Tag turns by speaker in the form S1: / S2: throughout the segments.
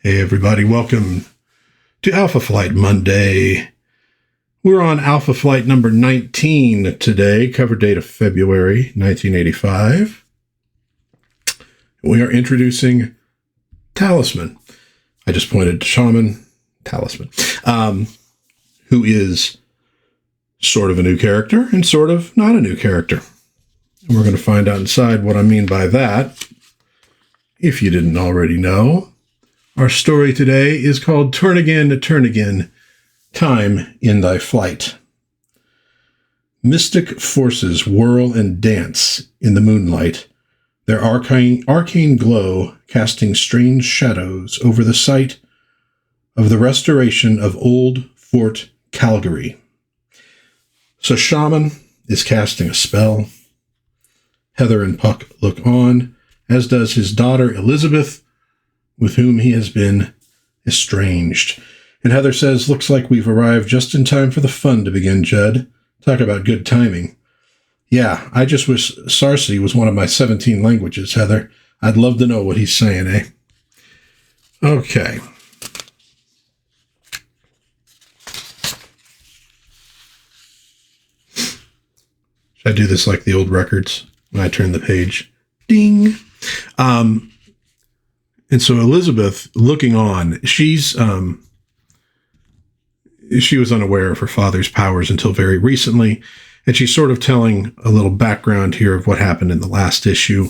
S1: Hey everybody, welcome to Alpha Flight Monday. We're on Alpha Flight number 19 today, cover date of February 1985. We are introducing Talisman. I just pointed to Shaman, Talisman, who is sort of a new character and sort of not a new character. And we're going to find out inside what I mean by that, if you didn't already know. Our story today is called Turn Again, Time in Thy Flight. Mystic forces whirl and dance in the moonlight, their arcane glow casting strange shadows over the site of the restoration of old Fort Calgary. So Shaman is casting a spell. Heather and Puck look on, as does his daughter Elizabeth, with whom he has been estranged. And Heather says, looks like we've arrived just in time for the fun to begin, Judd. Talk about good timing. Yeah, I just wish Sarsi was one of my 17 languages, Heather. I'd love to know what he's saying, eh? Okay. Should I do this like the old records when I turn the page? Ding! And so Elizabeth, looking on, she was unaware of her father's powers until very recently, and she's sort of telling a little background here of what happened in the last issue,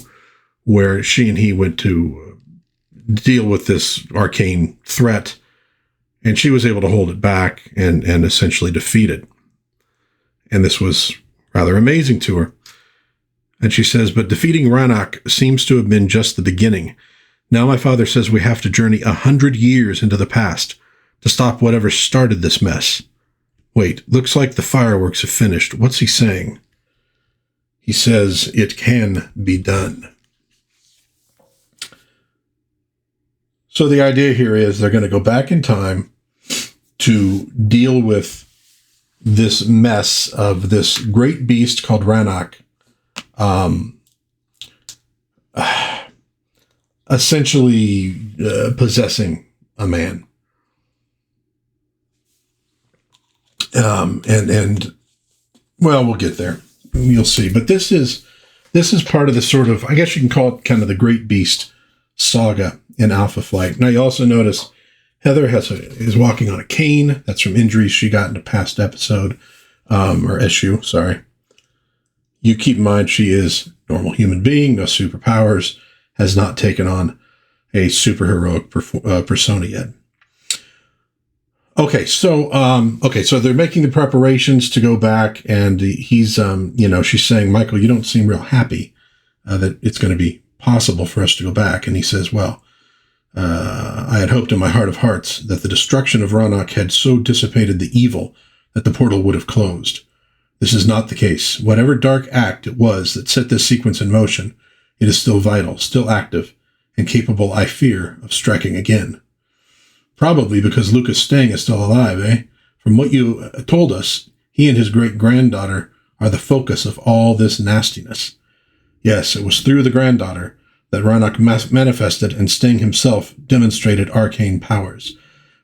S1: where she and he went to deal with this arcane threat, and she was able to hold it back and essentially defeat it. And this was rather amazing to her. And she says, but defeating Rannoch seems to have been just the beginning. Now my father says we have to journey 100 years into the past to stop whatever started this mess. Wait, looks like the fireworks have finished. What's he saying? He says it can be done. So the idea here is they're going to go back in time to deal with this mess of this great beast called Rannoch, essentially possessing a man. And well, we'll get there. You'll see. But this is part of the sort of, I guess you can call it kind of the Great Beast saga in Alpha Flight. Now you also notice Heather is walking on a cane. That's from injuries she got in a past episode, or issue, sorry. You keep in mind she is a normal human being, no superpowers, has not taken on a superheroic persona yet. Okay, so they're making the preparations to go back, and he's, she's saying, Michael, you don't seem real happy that it's going to be possible for us to go back. And he says, well, I had hoped in my heart of hearts that the destruction of Rannoch had so dissipated the evil that the portal would have closed. This is not the case. Whatever dark act it was that set this sequence in motion, it is still vital, still active, and capable, I fear, of striking again. Probably because Lucas Stang is still alive, eh? From what you told us, he and his great-granddaughter are the focus of all this nastiness. Yes, it was through the granddaughter that Rannoch manifested and Stang himself demonstrated arcane powers.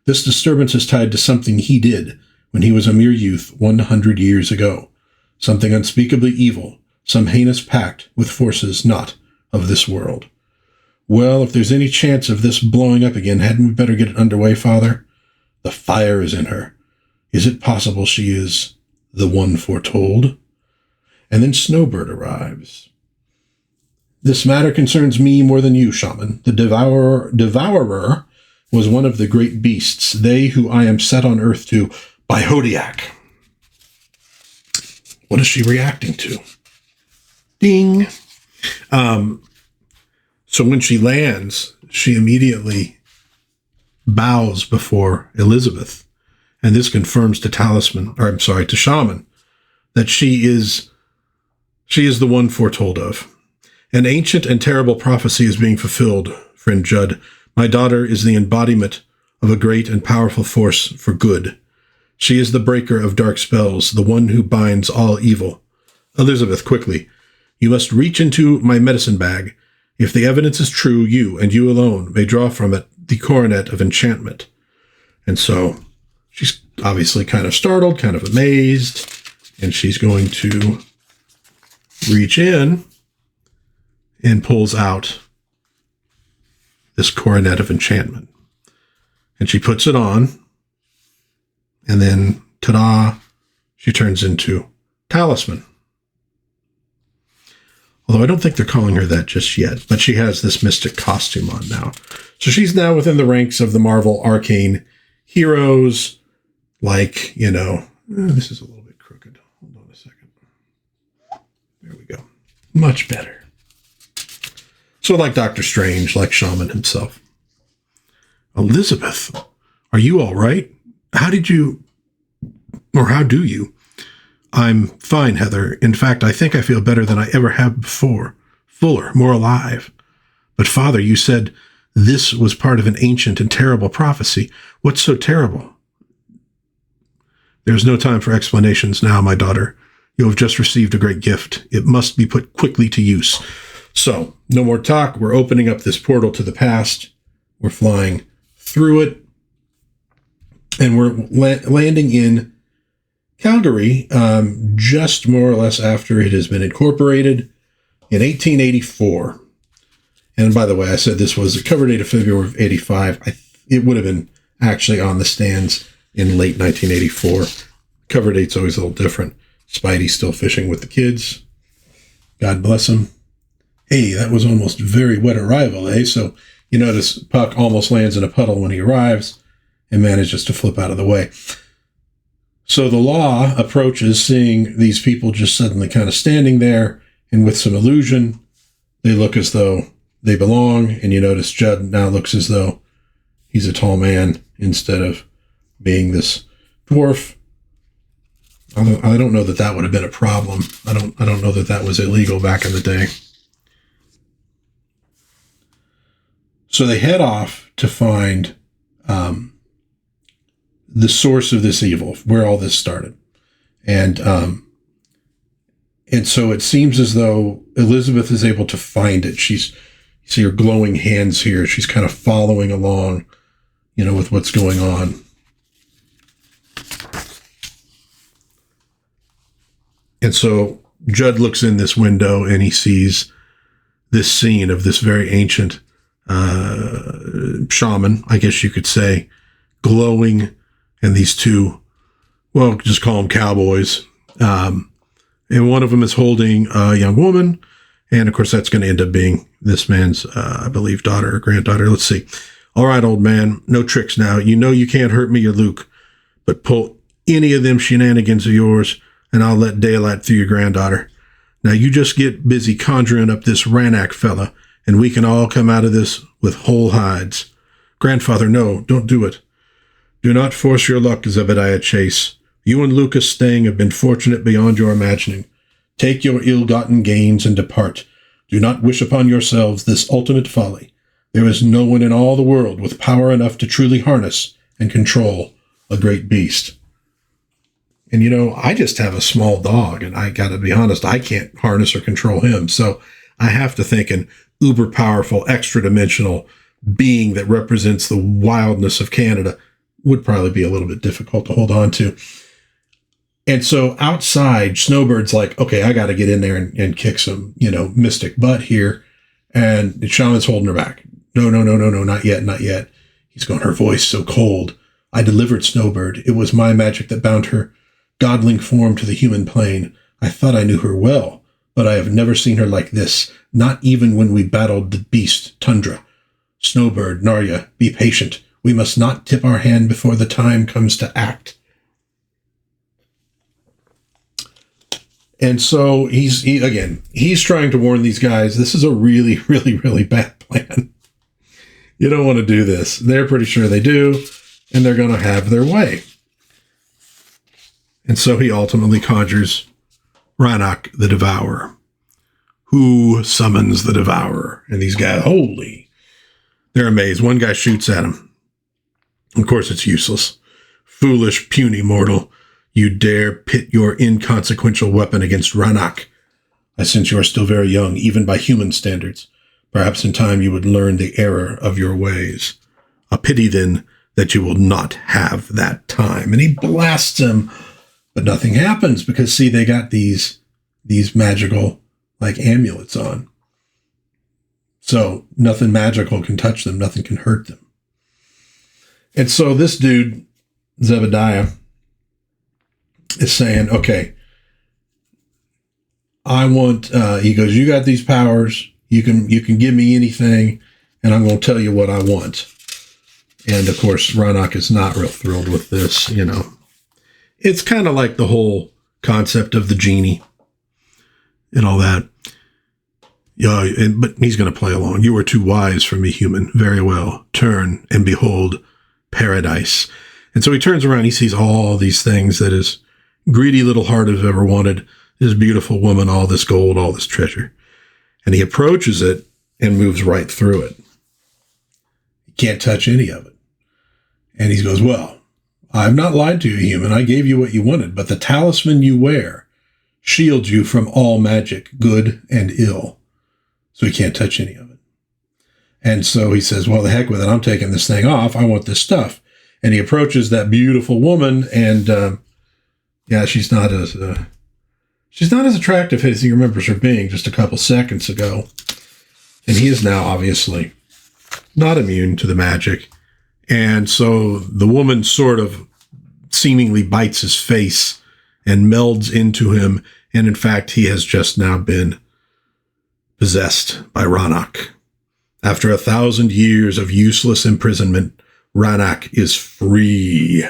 S1: This disturbance is tied to something he did when he was a mere youth 100 years ago. Something unspeakably evil, some heinous pact with forces not of this world. Well, if there's any chance of this blowing up again, hadn't we better get it underway, Father? The fire is in her. Is it possible she is the one foretold? And then Snowbird arrives. This matter concerns me more than you, Shaman. The Devourer was one of the great beasts, they who I am set on earth to, by Hodiak. What is she reacting to? Ding! So when she lands, she immediately bows before Elizabeth. And this confirms to Shaman, that she is the one foretold of. An ancient and terrible prophecy is being fulfilled, friend Judd. My daughter is the embodiment of a great and powerful force for good. She is the breaker of dark spells, the one who binds all evil. Elizabeth, quickly, you must reach into my medicine bag If the evidence is true, you and you alone may draw from it the coronet of enchantment. And so she's obviously kind of startled, kind of amazed, and she's going to reach in and pulls out this coronet of enchantment. And she puts it on, and then, ta-da, she turns into Talisman. Although I don't think they're calling her that just yet, but she has this mystic costume on now. So she's now within the ranks of the Marvel Arcane heroes, like, this is a little bit crooked. Hold on a second. There we go. Much better. So like Doctor Strange, like Shaman himself. Elizabeth, are you all right? How do you? I'm fine, Heather. In fact, I think I feel better than I ever have before. Fuller, more alive. But Father, you said this was part of an ancient and terrible prophecy. What's so terrible? There's no time for explanations now, my daughter. You have just received a great gift. It must be put quickly to use. So, no more talk. We're opening up this portal to the past. We're flying through it. And we're landing in Calgary, just more or less after it has been incorporated in 1884. And by the way, I said this was a cover date of February of 85. It would have been actually on the stands in late 1984. Cover date's always a little different. Spidey's still fishing with the kids. God bless him. Hey, that was almost very wet arrival, eh? So you notice Puck almost lands in a puddle when he arrives and manages to flip out of the way. So the law approaches, seeing these people just suddenly kind of standing there, and with some illusion, they look as though they belong, and you notice Judd now looks as though he's a tall man instead of being this dwarf. I don't know that would have been a problem. I don't know that was illegal back in the day. So they head off to find the source of this evil, where all this started. And so it seems as though Elizabeth is able to find it. You see her glowing hands here. She's kind of following along, with what's going on. And so Judd looks in this window and he sees this scene of this very ancient shaman, I guess you could say, glowing, and these two, well, just call them cowboys. And one of them is holding a young woman. And of course, that's going to end up being this man's, I believe, daughter or granddaughter. Let's see. All right, old man, no tricks now. You know you can't hurt me or Luke, but pull any of them shenanigans of yours, and I'll let daylight through your granddaughter. Now you just get busy conjuring up this Ranak fella, and we can all come out of this with whole hides. Grandfather, no, don't do it. Do not force your luck, Zebediah Chase. You and Lucas Stang have been fortunate beyond your imagining. Take your ill-gotten gains and depart. Do not wish upon yourselves this ultimate folly. There is no one in all the world with power enough to truly harness and control a great beast. And, I just have a small dog, and I got to be honest, I can't harness or control him. So I have to think an uber-powerful, extra-dimensional being that represents the wildness of Canada would probably be a little bit difficult to hold on to. And so outside, Snowbird's like, okay, I got to get in there and kick some, mystic butt here. And Shaman's holding her back. No, not yet, not yet. He's going, her voice so cold. I delivered Snowbird. It was my magic that bound her godling form to the human plane. I thought I knew her well, but I have never seen her like this, not even when we battled the beast, Tundra. Snowbird, Narya, be patient. We must not tip our hand before the time comes to act. And so he's trying to warn these guys, this is a really, really, really bad plan. You don't want to do this. They're pretty sure they do, and they're going to have their way. And so he ultimately conjures Ranak the Devourer. Who summons the Devourer? And these guys, holy, they're amazed. One guy shoots at him. Of course, it's useless. Foolish, puny mortal, you dare pit your inconsequential weapon against Ranak. Since you are still very young, even by human standards. Perhaps in time you would learn the error of your ways. A pity then that you will not have that time. And he blasts him, but nothing happens because, see, they got these magical, like, amulets on. So nothing magical can touch them. Nothing can hurt them. And so this dude, Zebediah, is saying, okay, I want, he goes, you got these powers. You can give me anything, and I'm going to tell you what I want. And, of course, Rannoch is not real thrilled with this, you know. It's kind of like the whole concept of the genie and all that. Yeah, but he's going to play along. You are too wise for me, human. Very well. Turn and behold paradise. And so he turns around. He sees all these things that his greedy little heart has ever wanted. This beautiful woman, all this gold, all this treasure. And he approaches it and moves right through it. He can't touch any of it. And he goes, well, I've not lied to you, human. I gave you what you wanted, but the talisman you wear shields you from all magic, good and ill. So he can't touch any of it. And so he says, well, the heck with it. I'm taking this thing off. I want this stuff. And he approaches that beautiful woman, and she's not as attractive as he remembers her being just a couple seconds ago. And he is now obviously not immune to the magic. And so the woman sort of seemingly bites his face and melds into him. And in fact, he has just now been possessed by Rannoch. After 1,000 years of useless imprisonment, Rannoch is free.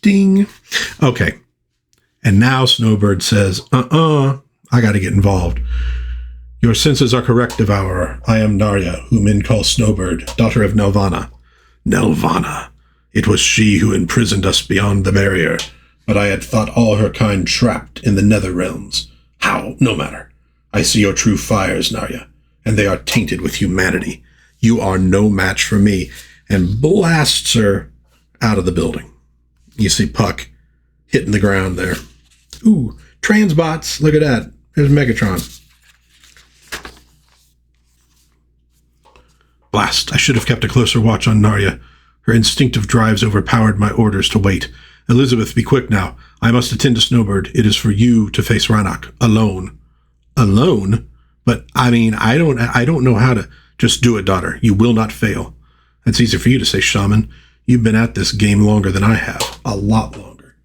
S1: Ding. Okay. And now Snowbird says, I got to get involved. Your senses are correct, Devourer. I am Narya, whom men call Snowbird, daughter of Nelvana. Nelvana. It was she who imprisoned us beyond the barrier, but I had thought all her kind trapped in the nether realms. How? No matter. I see your true fires, Narya, and they are tainted with humanity. You are no match for me, and blasts her out of the building. You see Puck hitting the ground there. Ooh, transbots. Look at that. There's Megatron. Blast. I should have kept a closer watch on Narya. Her instinctive drives overpowered my orders to wait. Elizabeth, be quick now. I must attend to Snowbird. It is for you to face Rannoch alone. Alone? But, I mean, I don't know how to... Just do it, daughter. You will not fail. That's easy for you to say, Shaman. You've been at this game longer than I have. A lot longer.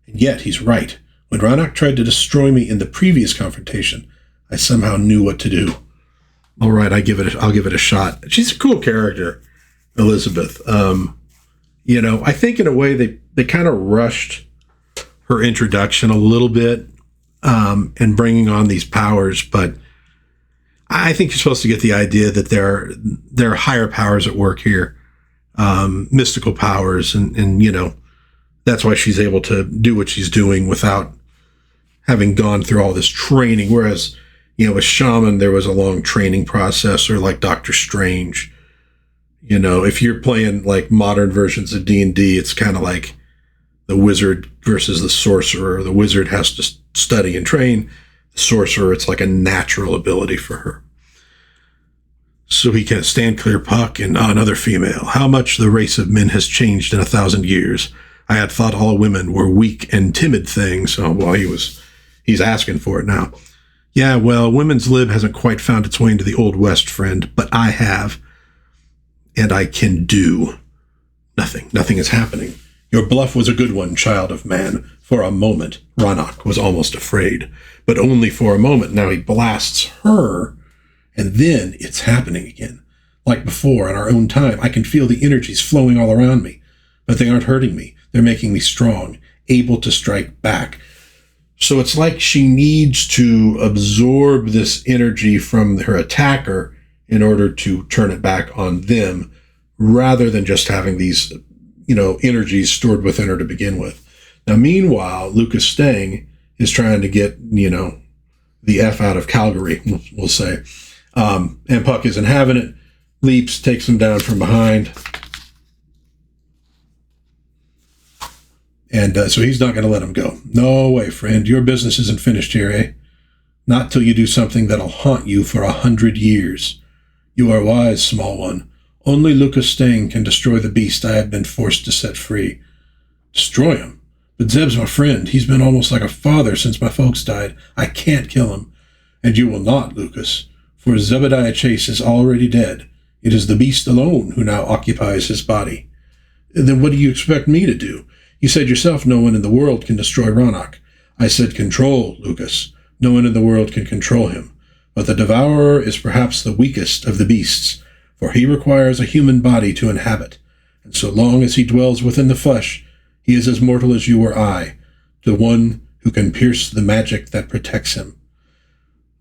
S1: And yet, he's right. When Rannoch tried to destroy me in the previous confrontation, I somehow knew what to do. All right, I'll give it a shot. She's a cool character, Elizabeth. I think in a way they kind of rushed her introduction a little bit, and bringing on these powers, but I think you're supposed to get the idea that there are higher powers at work here, mystical powers, and that's why she's able to do what she's doing without having gone through all this training. Whereas, with Shaman, there was a long training process, or like Doctor Strange. If you're playing like modern versions of D&D, it's kind of like the wizard versus the sorcerer. The wizard has to study and train. The sorcerer, it's like a natural ability for her. So he can stand clear, Puck, and another female. How much the race of men has changed in 1,000 years. I had thought all women were weak and timid things. Oh, well, he's asking for it now. Yeah, well, women's lib hasn't quite found its way into the Old West, friend, but I have. And I can do nothing. Nothing is happening. Your bluff was a good one, child of man. For a moment, Rannoch was almost afraid. But only for a moment. Now he blasts her, and then it's happening again. Like before, in our own time, I can feel the energies flowing all around me. But they aren't hurting me. They're making me strong, able to strike back. So it's like she needs to absorb this energy from her attacker in order to turn it back on them, rather than just having these, energies stored within her to begin with. Now, meanwhile, Lucas Stang is trying to get, the F out of Calgary, we'll say. And Puck isn't having it. Leaps, takes him down from behind. And so he's not going to let him go. No way, friend. Your business isn't finished here, eh? Not till you do something that'll haunt you for 100 years. You are wise, small one. Only Lucas Stang can destroy the beast I have been forced to set free. Destroy him? But Zeb's my friend. He's been almost like a father since my folks died. I can't kill him. And you will not, Lucas, for Zebediah Chase is already dead. It is the beast alone who now occupies his body. Then what do you expect me to do? You said yourself no one in the world can destroy Ronok. I said control, Lucas. No one in the world can control him. But the Devourer is perhaps the weakest of the beasts, for he requires a human body to inhabit. And so long as he dwells within the flesh, he is as mortal as you or I, the one who can pierce the magic that protects him.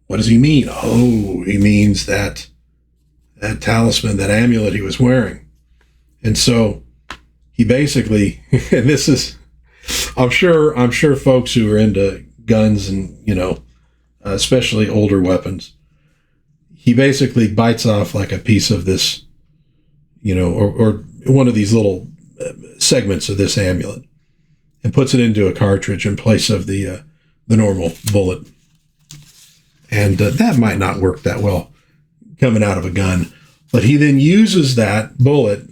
S1: What does he mean? Oh, he means that talisman, that amulet he was wearing. And so he basically, and this is, I'm sure folks who are into guns and, especially older weapons, he basically bites off like a piece of this, or one of these little segments of this amulet and puts it into a cartridge in place of the normal bullet. And that might not work that well coming out of a gun. But he then uses that bullet,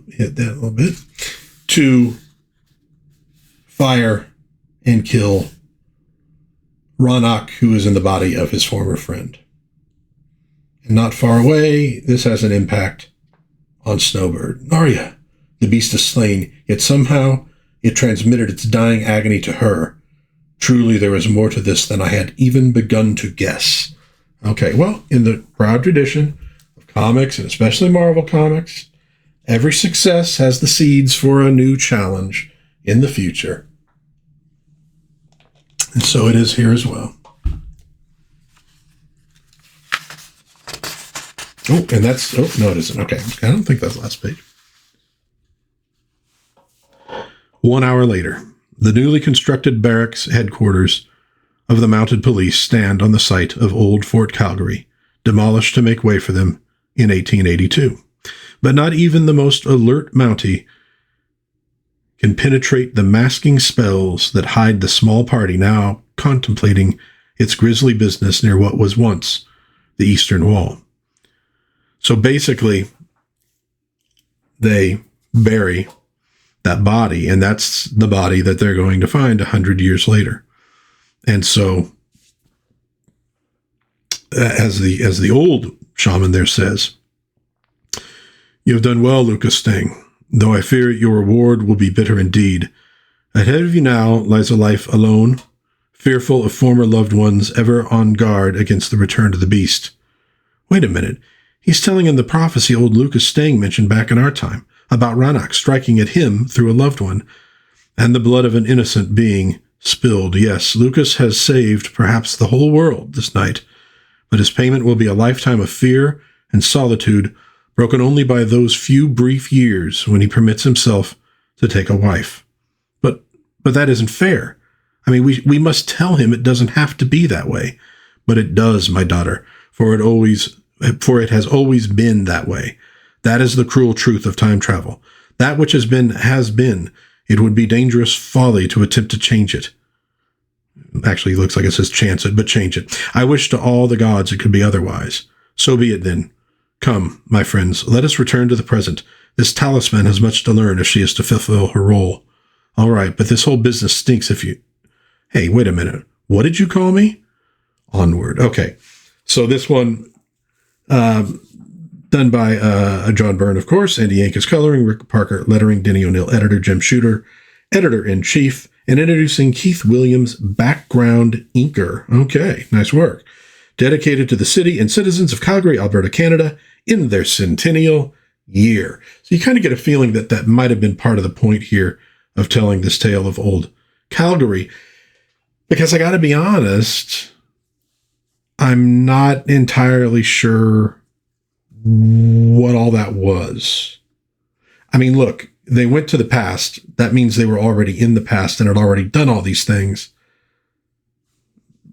S1: hit that a little bit, to fire and kill Ronok, who is in the body of his former friend. And not far away, this has an impact on Snowbird. Narya, the beast is slain, yet somehow it transmitted its dying agony to her. Truly, there is more to this than I had even begun to guess. Okay, well, in the proud tradition of comics, and especially Marvel Comics, every success has the seeds for a new challenge in the future. And so it is here as well. Oh, and that's, no, it isn't. Okay, I don't think that's the last page. 1 hour later, the newly constructed barracks headquarters of the mounted police stand on the site of old Fort Calgary, demolished to make way for them in 1882. But not even the most alert Mountie can penetrate the masking spells that hide the small party now contemplating its grisly business near what was once the Eastern Wall. So basically, they bury that body, and that's the body that they're going to find 100 years later. And so, as the old shaman there says, "You have done well, Lucas Stang, though I fear your reward will be bitter indeed. Ahead of you now lies a life alone, fearful of former loved ones, ever on guard against the return of the beast." Wait a minute. He's telling him the prophecy old Lucas Stang mentioned back in our time, about Ronok striking at him through a loved one, and the blood of an innocent being spilled. Yes, Lucas has saved perhaps the whole world this night, but his payment will be a lifetime of fear and solitude, broken only by those few brief years when he permits himself to take a wife. But that isn't fair. I mean, we must tell him it doesn't have to be that way. But it does, my daughter, for it has always been that way. That is the cruel truth of time travel. That which has been, has been. It would be dangerous folly to attempt to change it. Actually, it looks like it says chance it, but change it. I wish to all the gods it could be otherwise. So be it then. Come, my friends, let us return to the present. This talisman has much to learn if she is to fulfill her role. All right, but this whole business stinks if you... Hey, wait a minute. What did you call me? Onward. Okay. So this one... done by John Byrne, of course, Andy Yankees coloring, Rick Parker lettering, Denny O'Neil editor, Jim Shooter editor-in-chief, and introducing Keith Williams background inker. Okay, nice work. Dedicated to the city and citizens of Calgary, Alberta, Canada, in their centennial year. So you kind of get a feeling that might have been part of the point here of telling this tale of old Calgary, because I got to be honest, I'm not entirely sure what all that was. I mean, look, they went to the past. That means they were already in the past and had already done all these things.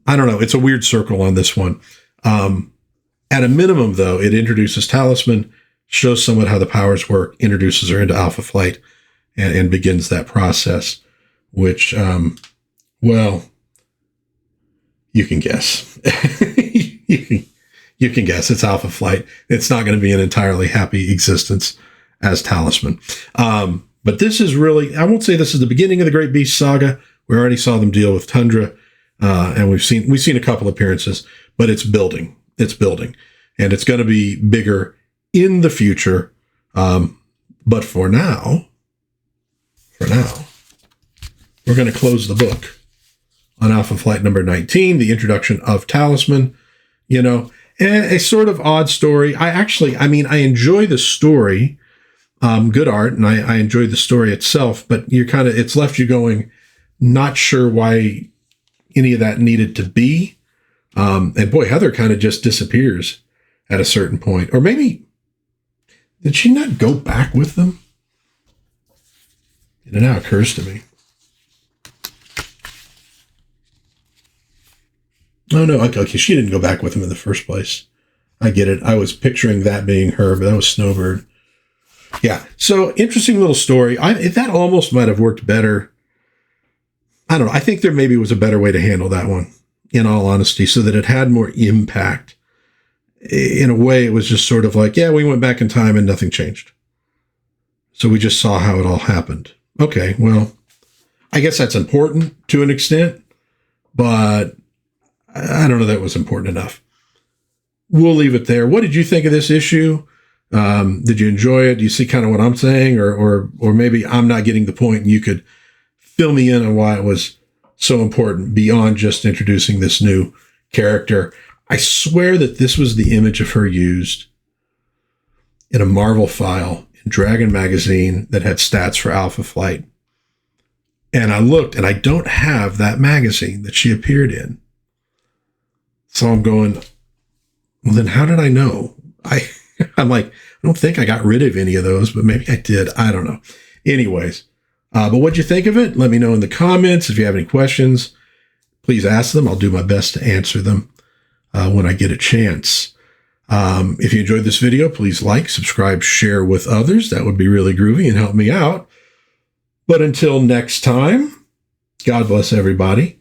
S1: I don't know. It's a weird circle on this one. At a minimum, though, it introduces Talisman, shows somewhat how the powers work, introduces her into Alpha Flight, and begins that process, which, well, You can guess. you can guess. It's Alpha Flight. It's not going to be an entirely happy existence as Talisman. But this is really, I won't say this is the beginning of the Great Beast saga. We already saw them deal with Tundra, and we've seen a couple appearances, but it's building. It's building. And it's going to be bigger in the future. But for now, we're going to close the book on Alpha Flight number 19, the introduction of Talisman. You know, a sort of odd story. I enjoy the story. Good art, and I enjoy the story itself, but it's left you going, not sure why any of that needed to be. And boy, Heather kind of just disappears at a certain point. Or maybe, did she not go back with them? And it now occurs to me. Oh, no, okay, she didn't go back with him in the first place. I get it. I was picturing that being her, but that was Snowbird. Yeah, so interesting little story. That almost might have worked better. I don't know. I think there maybe was a better way to handle that one, in all honesty, so that it had more impact. In a way, it was just sort of like, yeah, we went back in time and nothing changed. So we just saw how it all happened. Okay, well, I guess that's important to an extent, but I don't know that was important enough. We'll leave it there. What did you think of this issue? Did you enjoy it? Do you see kind of what I'm saying? Or maybe I'm not getting the point and you could fill me in on why it was so important beyond just introducing this new character. I swear that this was the image of her used in a Marvel file in Dragon magazine that had stats for Alpha Flight. And I looked, and I don't have that magazine that she appeared in. So I'm going, well, then how did I know? I'm like, I don't think I got rid of any of those, but maybe I did. I don't know. Anyways, but what'd you think of it? Let me know in the comments. If you have any questions, please ask them. I'll do my best to answer them when I get a chance. If you enjoyed this video, please like, subscribe, share with others. That would be really groovy and help me out. But until next time, God bless everybody.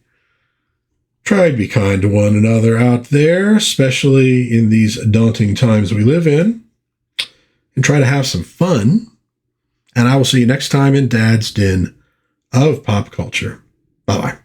S1: Try to be kind to one another out there, especially in these daunting times we live in. And try to have some fun. And I will see you next time in Dad's Den of Pop Culture. Bye-bye.